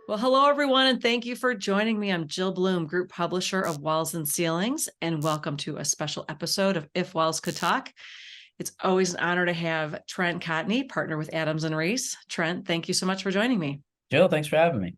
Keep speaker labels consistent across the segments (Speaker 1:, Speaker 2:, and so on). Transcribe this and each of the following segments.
Speaker 1: Well, hello, everyone, and thank you for joining me. I'm Jill Bloom, Group Publisher of Walls and Ceilings, and welcome to a special episode of If Walls Could Talk. It's always an honor to have Trent Cotney, partner with Adams and Reese. Trent, thank you so much for joining me.
Speaker 2: Jill, thanks for having me.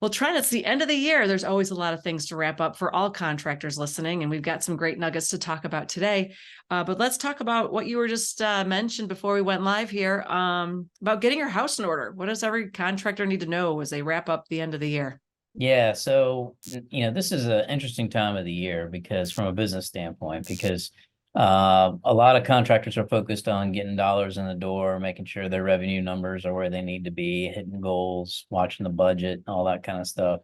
Speaker 1: Well, Trent, it's the end of the year. There's always a lot of things to wrap up for all contractors listening, and we've got some great nuggets to talk about today. But let's talk about what you were just mentioned before we went live here about getting your house in order. What does every contractor need to know as they wrap up the end of the year?
Speaker 2: Yeah, so this is an interesting time of the year because from a business standpoint, because a lot of contractors are focused on getting dollars in the door, making sure their revenue numbers are where they need to be, hitting goals, watching the budget, all that kind of stuff.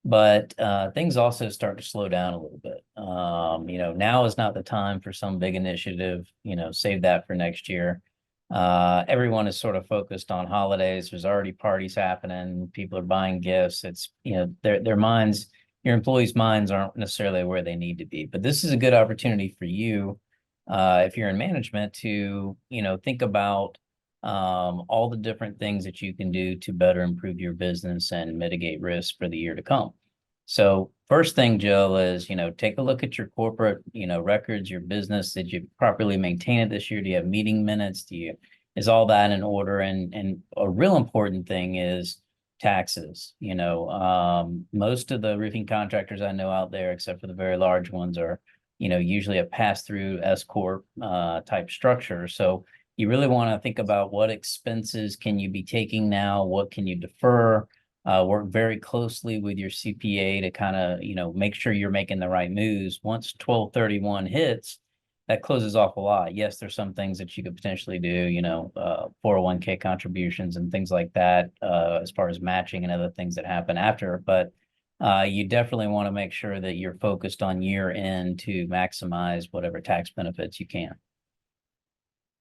Speaker 2: But things also start to slow down a little bit. Now is not the time for some big initiative, save that for next year. Everyone is sort of focused on holidays. There's already parties happening. People are buying gifts. It's, their minds, your employees' minds aren't necessarily where they need to be. But this is a good opportunity for you, if you're in management, to, think about all the different things that you can do to better improve your business and mitigate risk for the year to come. So first thing, Jill, is, take a look at your corporate, records, your business. Did you properly maintain it this year? Do you have meeting minutes? Is all that in order? And a real important thing is taxes. Most of the roofing contractors I know out there, except for the very large ones, are, usually a pass-through S corp type structure. So you really want to think about what expenses can you be taking now? What can you defer? Work very closely with your CPA to kind of, make sure you're making the right moves. Once 12/31 hits, that closes off a lot. Yes, there's some things that you could potentially do, 401k contributions and things like that, as far as matching and other things that happen after. But you definitely want to make sure that you're focused on year end to maximize whatever tax benefits you can.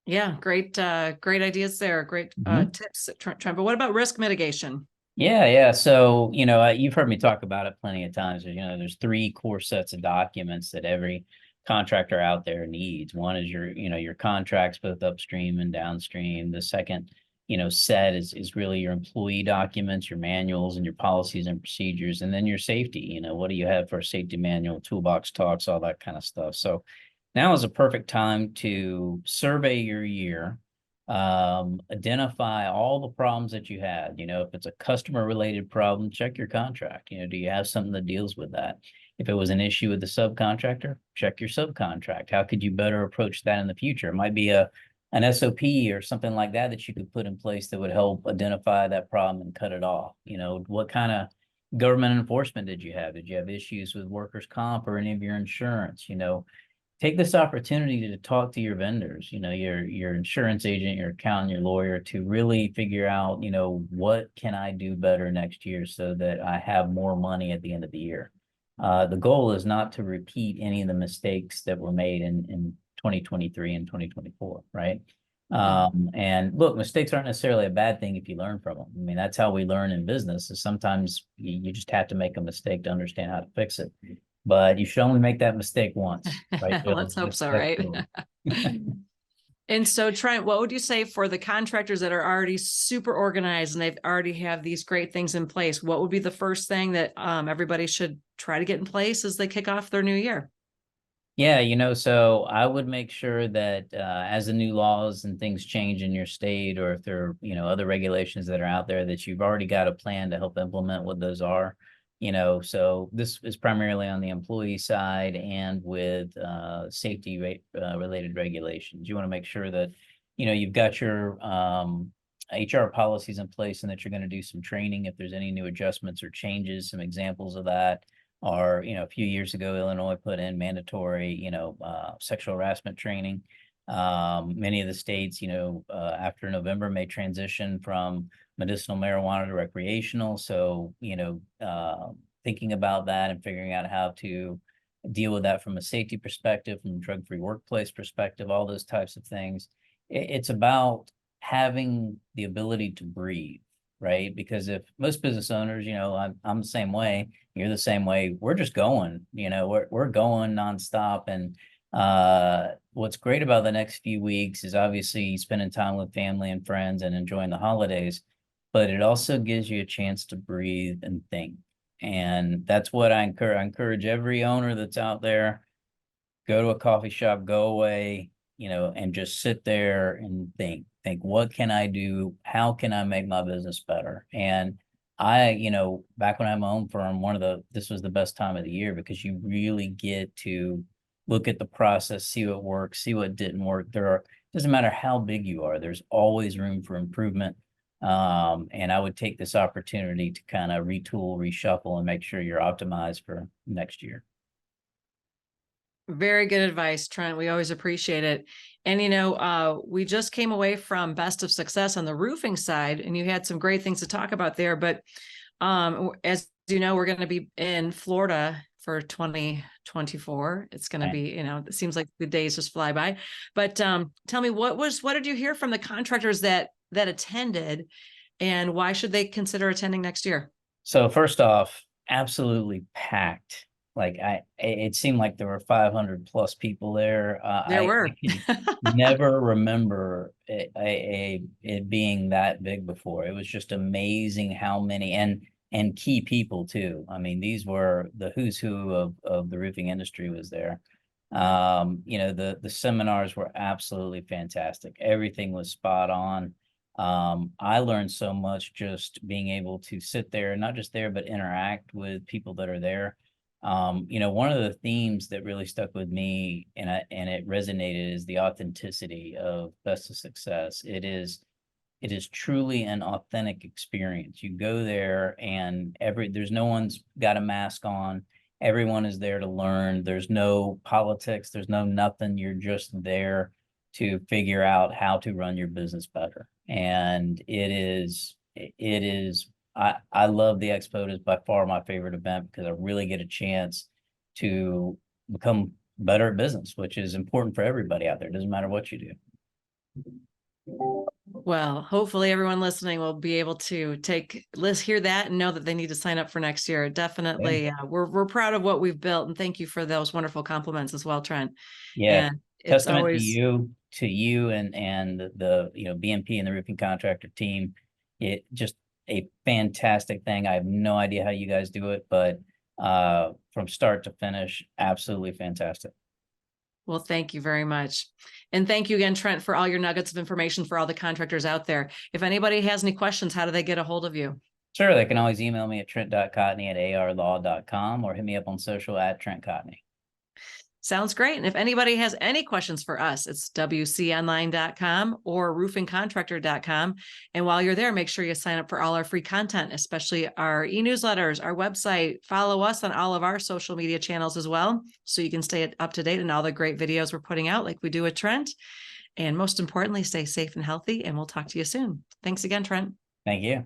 Speaker 1: Yeah, great ideas there. Great tips, Trent. But what about risk mitigation?
Speaker 2: Yeah. So, you've heard me talk about it plenty of times. There's three core sets of documents that every contractor out there needs. One is your contracts, both upstream and downstream. The second, set is really your employee documents, your manuals and your policies and procedures, and then your safety. What do you have for a safety manual, toolbox talks, all that kind of stuff. So now is a perfect time to survey your year, identify all the problems that you had. If it's a customer related problem, check your contract. Do you have something that deals with that? If it was an issue with the subcontractor, check your subcontract. How could you better approach that in the future? It might be an SOP or something like that that you could put in place that would help identify that problem and cut it off. What kind of government enforcement did you have? Did you have issues with workers' comp or any of your insurance? Take this opportunity to talk to your vendors, your insurance agent, your accountant, your lawyer, to really figure out, what can I do better next year so that I have more money at the end of the year. The goal is not to repeat any of the mistakes that were made in 2023 and 2024, right? And look, mistakes aren't necessarily a bad thing if you learn from them. I mean, that's how we learn in business, is sometimes you just have to make a mistake to understand how to fix it. But you should only make that mistake once, right?
Speaker 1: Let's hope so, right? And so, Trent, what would you say for the contractors that are already super organized and they've already have these great things in place? What would be the first thing that everybody should try to get in place as they kick off their new year?
Speaker 2: Yeah, so I would make sure that as the new laws and things change in your state, or if there are, other regulations that are out there, that you've already got a plan to help implement what those are. So this is primarily on the employee side and with safety related regulations. You want to make sure that, you've got your HR policies in place, and that you're going to do some training if there's any new adjustments or changes. Some examples of that are, a few years ago, Illinois put in mandatory, sexual harassment training. Many of the states, after November, may transition from medicinal marijuana to recreational. So, thinking about that and figuring out how to deal with that from a safety perspective, from a drug-free workplace perspective, all those types of things. It's about having the ability to breathe, right? Because if most business owners, I'm the same way, you're the same way, we're just going, we're going nonstop. And what's great about the next few weeks is obviously spending time with family and friends and enjoying the holidays. but it also gives you a chance to breathe and think. And that's what I encourage. I encourage every owner that's out there, go to a coffee shop, go away, and just sit there and think, what can I do? How can I make my business better? And back when I had my own firm, this was the best time of the year because you really get to look at the process, see what works, see what didn't work. Doesn't matter how big you are, there's always room for improvement. And I would take this opportunity to kind of retool, reshuffle, and make sure you're optimized for next year.
Speaker 1: Very good advice, Trent. We always appreciate it. And, we just came away from Best of Success on the roofing side, and you had some great things to talk about there. But as you know, we're going to be in Florida for 2024. It's going to be, it seems like the days just fly by. But tell me, what did you hear from the contractors that attended, and why should they consider attending next year?
Speaker 2: So first off, absolutely packed. It seemed like there were 500 plus people there.
Speaker 1: There were.
Speaker 2: I never remember it being that big before. It was just amazing how many and key people too. I mean, these were the who's who of the roofing industry was there. The seminars were absolutely fantastic. Everything was spot on. I learned so much just being able to sit there, not just there, but interact with people that are there. One of the themes that really stuck with me and it resonated is the authenticity of Best of Success. It is truly an authentic experience. You go there and there's no one's got a mask on. Everyone is there to learn. There's no politics. There's no nothing. You're just there to figure out how to run your business better. And I love the expo. It is by far my favorite event because I really get a chance to become better at business, which is important for everybody out there. It doesn't matter what you do.
Speaker 1: Well, hopefully everyone listening will be able to hear that and know that they need to sign up for next year. Definitely.
Speaker 2: Yeah.
Speaker 1: We're proud of what we've built, and thank you for those wonderful compliments as well, Trent.
Speaker 2: Yeah.
Speaker 1: And it's
Speaker 2: Testament
Speaker 1: always
Speaker 2: to you and the BMP and the roofing contractor team. It just a fantastic thing. I have no idea how you guys do it, but from start to finish, absolutely fantastic.
Speaker 1: Well, thank you very much. And thank you again, Trent, for all your nuggets of information for all the contractors out there. If anybody has any questions, how do they get a hold of you?
Speaker 2: Sure, they can always email me at trent.cotney@arlaw.com or hit me up on social at Trent Cotney.
Speaker 1: Sounds great. And if anybody has any questions for us, it's wconline.com or roofingcontractor.com. And while you're there, make sure you sign up for all our free content, especially our e-newsletters, our website. Follow us on all of our social media channels as well, so you can stay up to date on all the great videos we're putting out like we do with Trent. And most importantly, stay safe and healthy, and we'll talk to you soon. Thanks again, Trent.
Speaker 2: Thank you.